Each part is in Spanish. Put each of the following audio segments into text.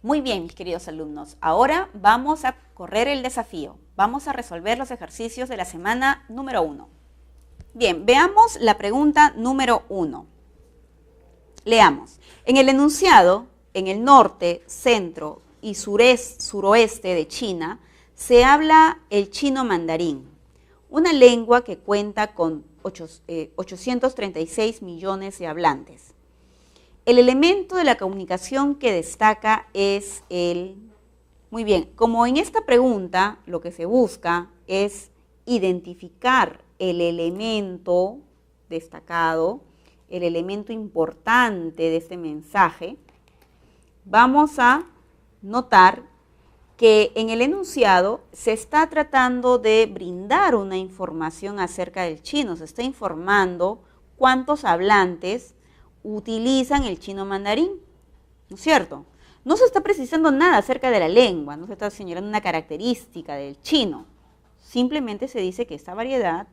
Muy bien, mis queridos alumnos. Ahora vamos a correr el desafío. Vamos a resolver los ejercicios de la semana número 1. Bien, veamos la pregunta número 1. Leamos. En el enunciado, en el norte, centro y suroeste de China, se habla el chino mandarín, una lengua que cuenta con 836 millones de hablantes. El elemento de la comunicación que destaca es el... Muy bien, como en esta pregunta lo que se busca es identificar el elemento destacado, el elemento importante de este mensaje, vamos a notar que en el enunciado se está tratando de brindar una información acerca del chino, se está informando cuántos hablantes utilizan el chino mandarín, ¿no es cierto? No se está precisando nada acerca de la lengua, no se está señalando una característica del chino, simplemente se dice que esta variedad,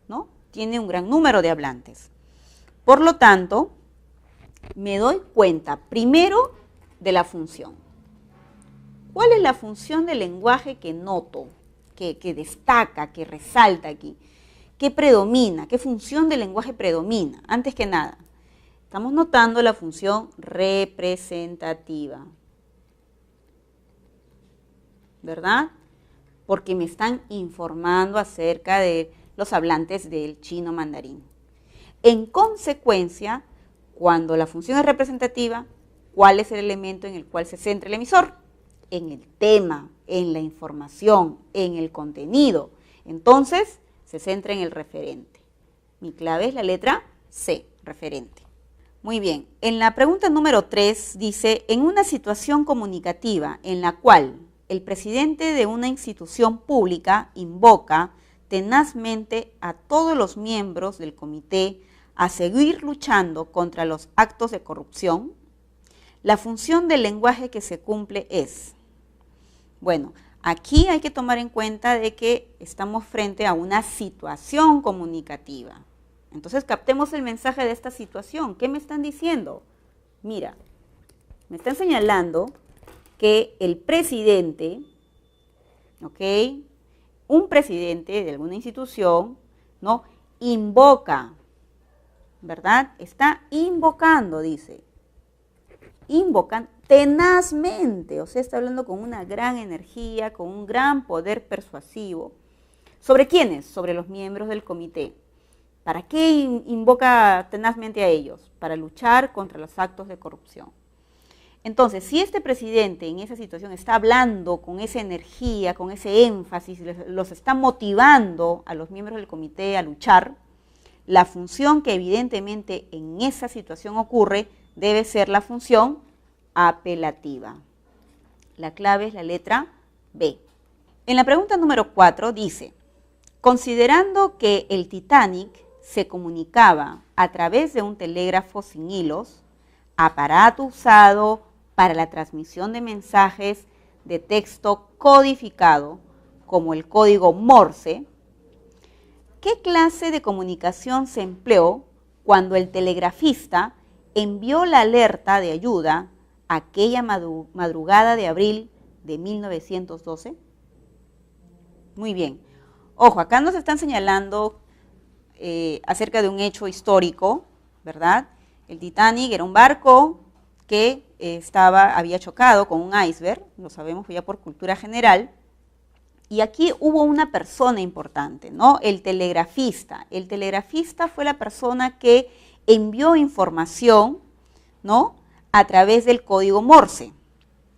¿no?, tiene un gran número de hablantes. Por lo tanto, me doy cuenta primero de la función. ¿Cuál es la función del lenguaje que noto, que destaca, que resalta aquí? ¿Qué predomina? ¿Qué función del lenguaje predomina? Antes que nada, estamos notando la función representativa, ¿verdad? Porque me están informando acerca de los hablantes del chino mandarín. En consecuencia, cuando la función es representativa, ¿cuál es el elemento en el cual se centra el emisor? En el tema, en la información, en el contenido. Entonces, se centra en el referente. Mi clave es la letra C, referente. Muy bien, en la pregunta número 3 dice, en una situación comunicativa en la cual el presidente de una institución pública invoca tenazmente a todos los miembros del comité a seguir luchando contra los actos de corrupción, la función del lenguaje que se cumple es... Bueno, aquí hay que tomar en cuenta de que estamos frente a una situación comunicativa. Entonces captemos el mensaje de esta situación. ¿Qué me están diciendo? Mira, me están señalando que el presidente, ¿ok?, un presidente de alguna institución, ¿no?, invoca, ¿verdad? Está invocando, dice. Invocan tenazmente, o sea, está hablando con una gran energía, con un gran poder persuasivo. ¿Sobre quiénes? Sobre los miembros del comité. ¿Para qué invoca tenazmente a ellos? Para luchar contra los actos de corrupción. Entonces, si este presidente en esa situación está hablando con esa energía, con ese énfasis, los está motivando a los miembros del comité a luchar, la función que evidentemente en esa situación ocurre debe ser la función apelativa. La clave es la letra B. En la pregunta número 4 dice, considerando que el Titanic se comunicaba a través de un telégrafo sin hilos, aparato usado para la transmisión de mensajes de texto codificado, como el código Morse, ¿qué clase de comunicación se empleó cuando el telegrafista envió la alerta de ayuda aquella madrugada de abril de 1912? Muy bien. Ojo, acá nos están señalando acerca de un hecho histórico, ¿verdad? El Titanic era un barco que había chocado con un iceberg, lo sabemos ya por cultura general, y aquí hubo una persona importante, ¿no? El telegrafista. El telegrafista fue la persona que envió información, ¿no?, a través del código Morse,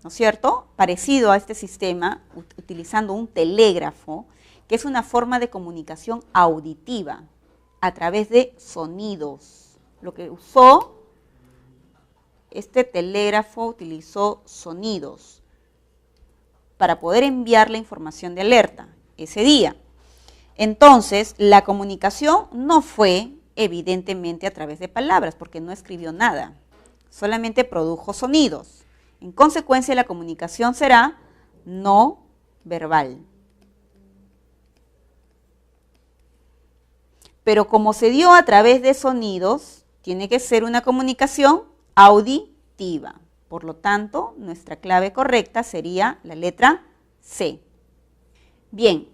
¿no es cierto? Parecido a este sistema, utilizando un telégrafo, que es una forma de comunicación auditiva a través de sonidos. Lo que usó este telégrafo, utilizó sonidos para poder enviar la información de alerta ese día. Entonces, la comunicación no fue evidentemente a través de palabras, porque no escribió nada, solamente produjo sonidos. En consecuencia, la comunicación será no verbal. Pero como se dio a través de sonidos, tiene que ser una comunicación auditiva. Por lo tanto, nuestra clave correcta sería la letra C. Bien,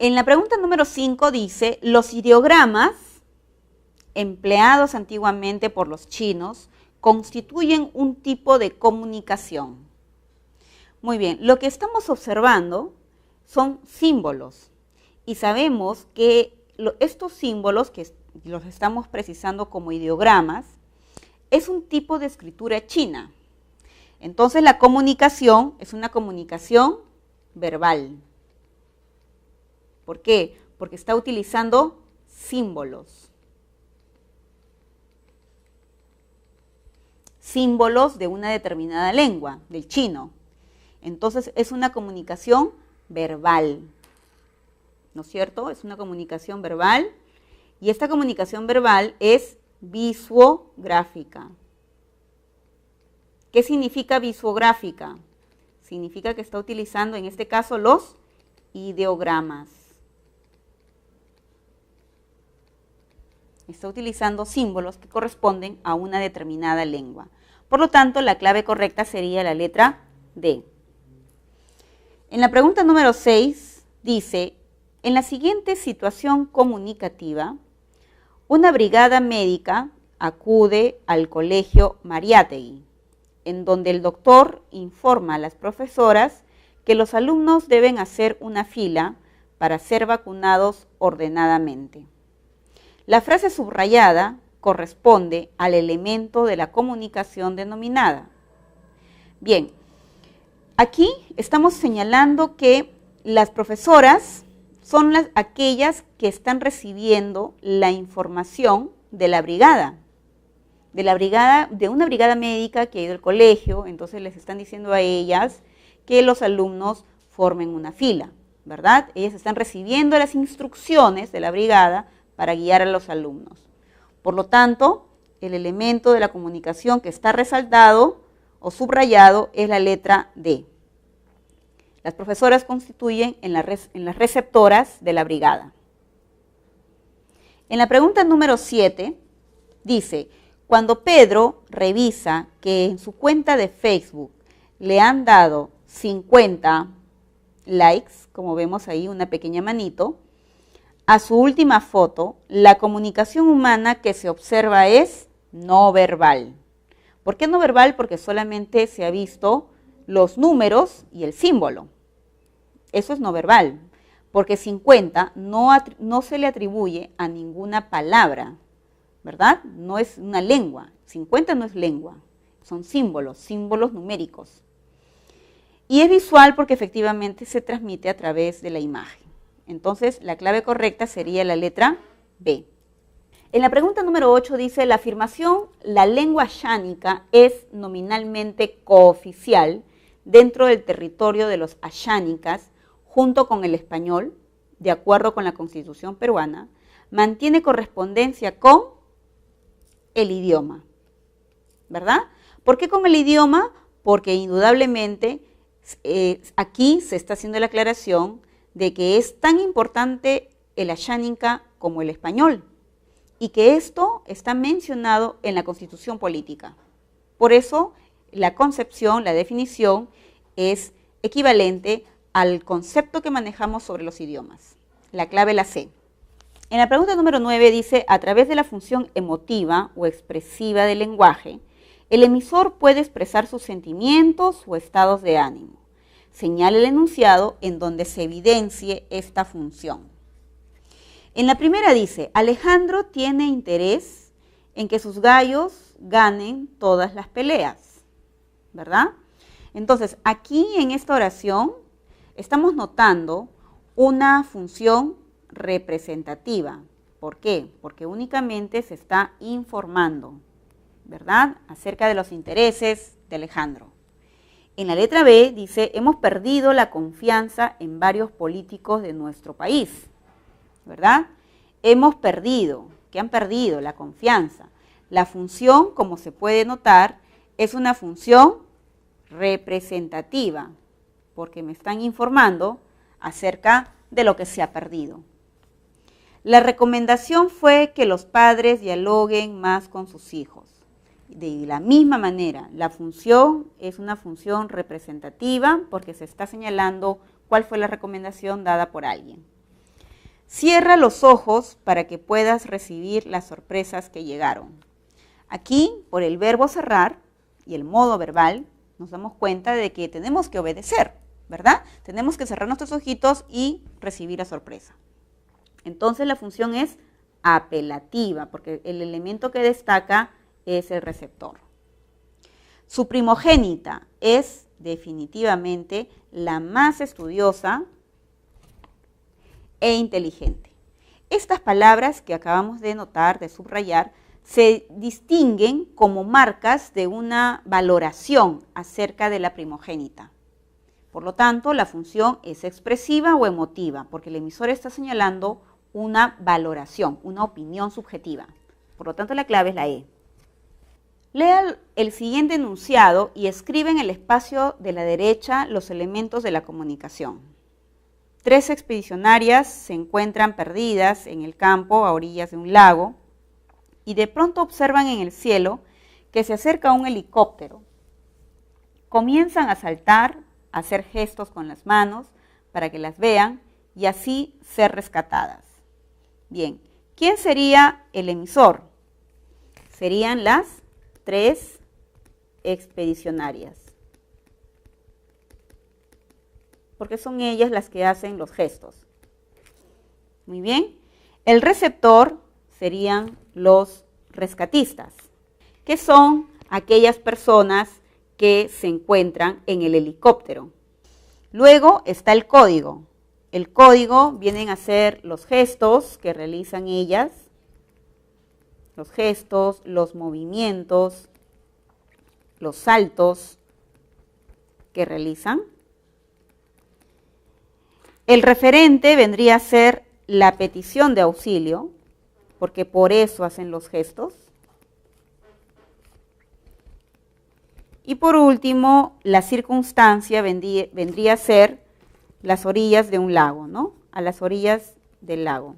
en la pregunta número 5 dice, los ideogramas empleados antiguamente por los chinos constituyen un tipo de comunicación. Muy bien, lo que estamos observando son símbolos y sabemos que estos símbolos, que los estamos precisando como ideogramas, es un tipo de escritura china. Entonces la comunicación es una comunicación verbal. ¿Por qué? Porque está utilizando símbolos. Símbolos de una determinada lengua, del chino. Entonces es una comunicación verbal, ¿no es cierto? Es una comunicación verbal y esta comunicación verbal es visuográfica. ¿Qué significa visuográfica? Significa que está utilizando en este caso los ideogramas. Está utilizando símbolos que corresponden a una determinada lengua. Por lo tanto, la clave correcta sería la letra D. En la pregunta número 6 dice, en la siguiente situación comunicativa, una brigada médica acude al colegio Mariátegui, en donde el doctor informa a las profesoras que los alumnos deben hacer una fila para ser vacunados ordenadamente. La frase subrayada corresponde al elemento de la comunicación denominada. Bien, aquí estamos señalando que las profesoras son aquellas que están recibiendo la información de la brigada, de una brigada médica que ha ido al colegio. Entonces les están diciendo a ellas que los alumnos formen una fila, ¿verdad? Ellas están recibiendo las instrucciones de la brigada para guiar a los alumnos. Por lo tanto, el elemento de la comunicación que está resaltado o subrayado es la letra D. Las profesoras constituyen en las receptoras de la brigada. En la pregunta número 7 dice, cuando Pedro revisa que en su cuenta de Facebook le han dado 50 likes, como vemos ahí una pequeña manito, a su última foto, la comunicación humana que se observa es no verbal. ¿Por qué no verbal? Porque solamente se ha visto los números y el símbolo. Eso es no verbal, porque 50 no se le atribuye a ninguna palabra, ¿verdad? No es una lengua, 50 no es lengua, son símbolos numéricos. Y es visual porque efectivamente se transmite a través de la imagen. Entonces, la clave correcta sería la letra B. En la pregunta número 8 dice, la afirmación la lengua ayánica es nominalmente cooficial dentro del territorio de los ayánicas, junto con el español, de acuerdo con la Constitución peruana, mantiene correspondencia con el idioma, ¿verdad? ¿Por qué con el idioma? Porque indudablemente aquí se está haciendo la aclaración de que es tan importante el ayánica como el español y que esto está mencionado en la Constitución política. Por eso la concepción, la definición es equivalente al concepto que manejamos sobre los idiomas. La clave la C. En la pregunta número 9 dice, a través de la función emotiva o expresiva del lenguaje, el emisor puede expresar sus sentimientos o estados de ánimo. Señala el enunciado en donde se evidencie esta función. En la primera dice, Alejandro tiene interés en que sus gallos ganen todas las peleas, ¿verdad? Entonces, aquí en esta oración estamos notando una función representativa. ¿Por qué? Porque únicamente se está informando, ¿verdad?, acerca de los intereses de Alejandro. En la letra B dice, hemos perdido la confianza en varios políticos de nuestro país, ¿verdad? Hemos perdido, ¿qué han perdido? La confianza. La función, como se puede notar, es una función representativa, porque me están informando acerca de lo que se ha perdido. La recomendación fue que los padres dialoguen más con sus hijos. De la misma manera, la función es una función representativa porque se está señalando cuál fue la recomendación dada por alguien. Cierra los ojos para que puedas recibir las sorpresas que llegaron. Aquí, por el verbo cerrar y el modo verbal, nos damos cuenta de que tenemos que obedecer, ¿verdad? Tenemos que cerrar nuestros ojitos y recibir la sorpresa. Entonces la función es apelativa porque el elemento que destaca es el receptor. Su primogénita es definitivamente la más estudiosa e inteligente. Estas palabras que acabamos de notar, de subrayar, se distinguen como marcas de una valoración acerca de la primogénita. Por lo tanto, la función es expresiva o emotiva, porque el emisor está señalando una valoración, una opinión subjetiva. Por lo tanto, la clave es la E. Lea el siguiente enunciado y escribe en el espacio de la derecha los elementos de la comunicación. 3 expedicionarias se encuentran perdidas en el campo a orillas de un lago y de pronto observan en el cielo que se acerca un helicóptero. Comienzan a saltar, a hacer gestos con las manos para que las vean y así ser rescatadas. Bien, ¿quién sería el emisor? Serían las 3 expedicionarias, porque son ellas las que hacen los gestos. Muy bien, el receptor serían los rescatistas, que son aquellas personas que se encuentran en el helicóptero. Luego está el código. El código vienen a ser los gestos que realizan ellas, los gestos, los movimientos, los saltos que realizan. El referente vendría a ser la petición de auxilio, porque por eso hacen los gestos. Y por último, la circunstancia vendría a ser las orillas de un lago, ¿no? A las orillas del lago.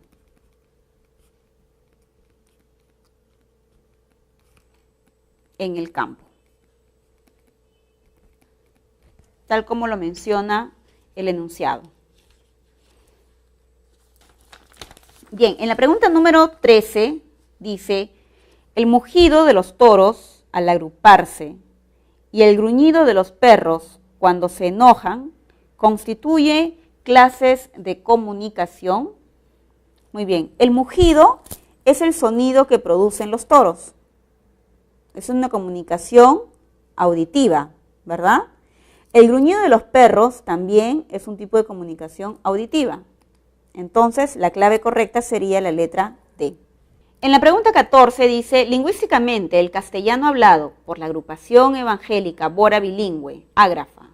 En el campo, tal como lo menciona el enunciado. Bien, en la pregunta número 13 dice, el mugido de los toros al agruparse y el gruñido de los perros cuando se enojan constituye clases de comunicación. Muy bien, el mugido es el sonido que producen los toros. Es una comunicación auditiva, ¿verdad? El gruñido de los perros también es un tipo de comunicación auditiva. Entonces, la clave correcta sería la letra D. En la pregunta 14 dice, lingüísticamente, el castellano hablado por la agrupación evangélica Bora Bilingüe, Ágrafa,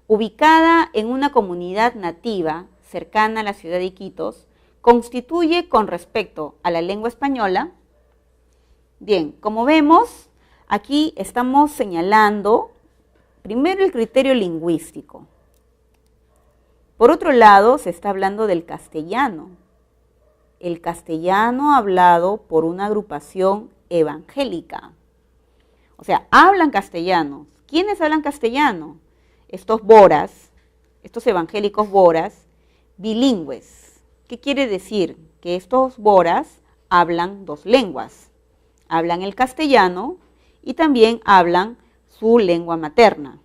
ubicada en una comunidad nativa cercana a la ciudad de Iquitos, constituye con respecto a la lengua española. Bien, como vemos, aquí estamos señalando primero el criterio lingüístico. Por otro lado, se está hablando del castellano. El castellano hablado por una agrupación evangélica. O sea, hablan castellano. ¿Quiénes hablan castellano? Estos boras, estos evangélicos boras, bilingües. ¿Qué quiere decir? Que estos boras hablan 2 lenguas. Hablan el castellano y también hablan su lengua materna,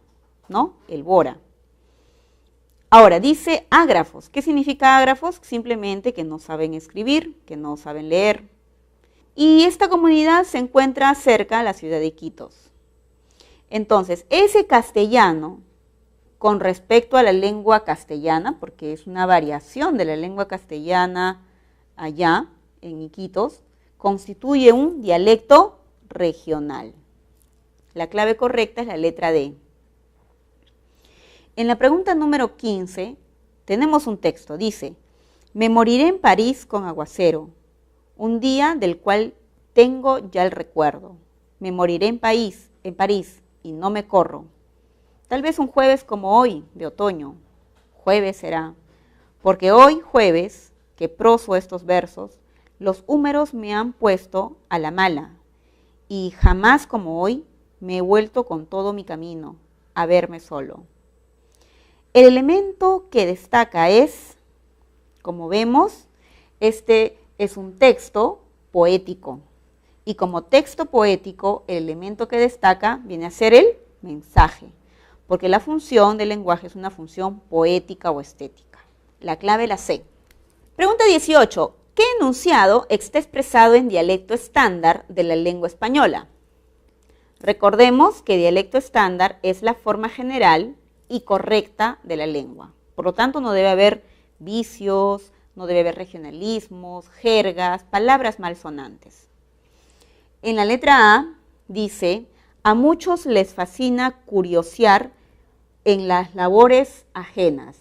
¿no? El bora. Ahora, dice ágrafos. ¿Qué significa ágrafos? Simplemente que no saben escribir, que no saben leer. Y esta comunidad se encuentra cerca a la ciudad de Iquitos. Entonces, ese castellano, con respecto a la lengua castellana, porque es una variación de la lengua castellana allá, en Iquitos, constituye un dialecto regional. La clave correcta es la letra D. En la pregunta número 15 tenemos un texto, dice, me moriré en París con aguacero, un día del cual tengo ya el recuerdo. Me moriré en París y no me corro. Tal vez un jueves como hoy, de otoño, jueves será, porque hoy jueves, que proso estos versos, los húmeros me han puesto a la mala, y jamás como hoy me he vuelto con todo mi camino a verme solo. El elemento que destaca es, como vemos, este es un texto poético. Y como texto poético, el elemento que destaca viene a ser el mensaje, porque la función del lenguaje es una función poética o estética. La clave la C. Pregunta 18. ¿Qué enunciado está expresado en dialecto estándar de la lengua española? Recordemos que dialecto estándar es la forma general y correcta de la lengua. Por lo tanto, no debe haber vicios, no debe haber regionalismos, jergas, palabras malsonantes. En la letra A dice, a muchos les fascina curiosear en las labores ajenas.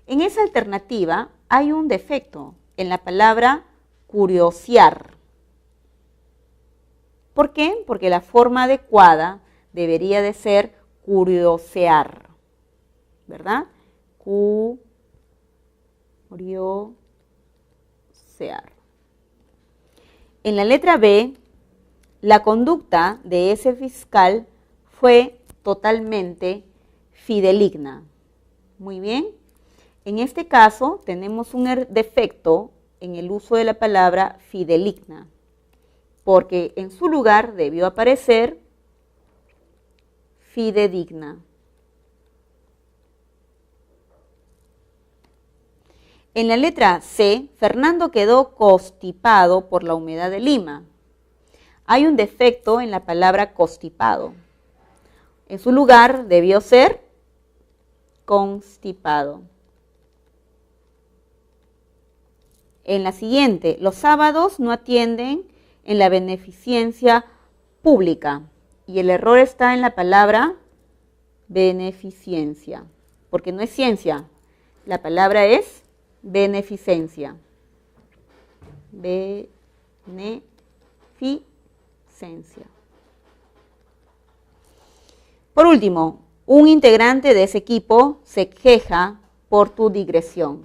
En esa alternativa hay un defecto en la palabra curiosear. ¿Por qué? Porque la forma adecuada debería de ser curiosear, ¿verdad? Curiosear. En la letra B, la conducta de ese fiscal fue totalmente fideligna. Muy bien. En este caso tenemos un defecto en el uso de la palabra fideligna, porque en su lugar debió aparecer fidedigna. En la letra C, Fernando quedó constipado por la humedad de Lima. Hay un defecto en la palabra constipado. En su lugar debió ser constipado. En la siguiente, los sábados no atienden en la beneficencia pública. Y el error está en la palabra beneficencia, porque no es ciencia. La palabra es beneficencia. Beneficencia. Por último, un integrante de ese equipo se queja por tu digresión.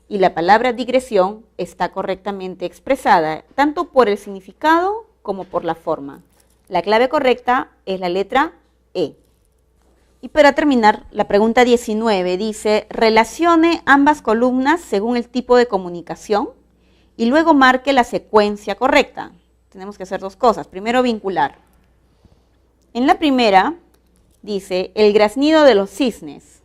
Y la palabra digresión está correctamente expresada, tanto por el significado como por la forma. La clave correcta es la letra E. Y para terminar, la pregunta 19 dice, relacione ambas columnas según el tipo de comunicación y luego marque la secuencia correcta. Tenemos que hacer dos cosas. Primero, vincular. En la primera, dice, el graznido de los cisnes.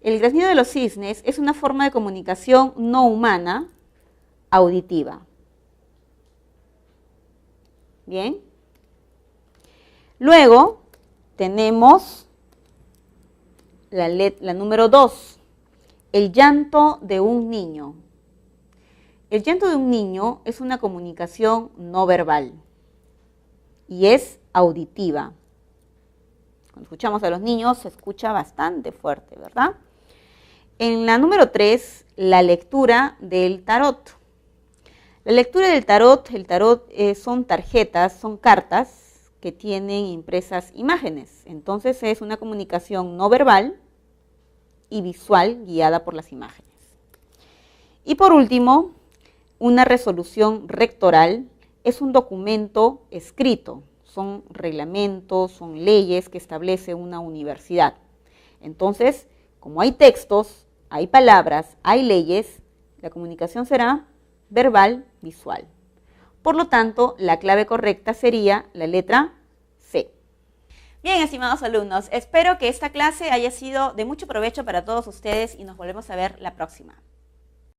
El graznido de los cisnes es una forma de comunicación no humana, auditiva. Bien. Luego tenemos la número 2, el llanto de un niño. El llanto de un niño es una comunicación no verbal y es auditiva. Cuando escuchamos a los niños se escucha bastante fuerte, ¿verdad? En la número 3, la lectura del tarot. La lectura del tarot, el tarot son tarjetas, son cartas que tienen impresas imágenes. Entonces es una comunicación no verbal y visual guiada por las imágenes. Y por último, una resolución rectoral es un documento escrito. Son reglamentos, son leyes que establece una universidad. Entonces, como hay textos, hay palabras, hay leyes, la comunicación será verbal, visual. Por lo tanto, la clave correcta sería la letra C. Bien, estimados alumnos, espero que esta clase haya sido de mucho provecho para todos ustedes y nos volvemos a ver la próxima.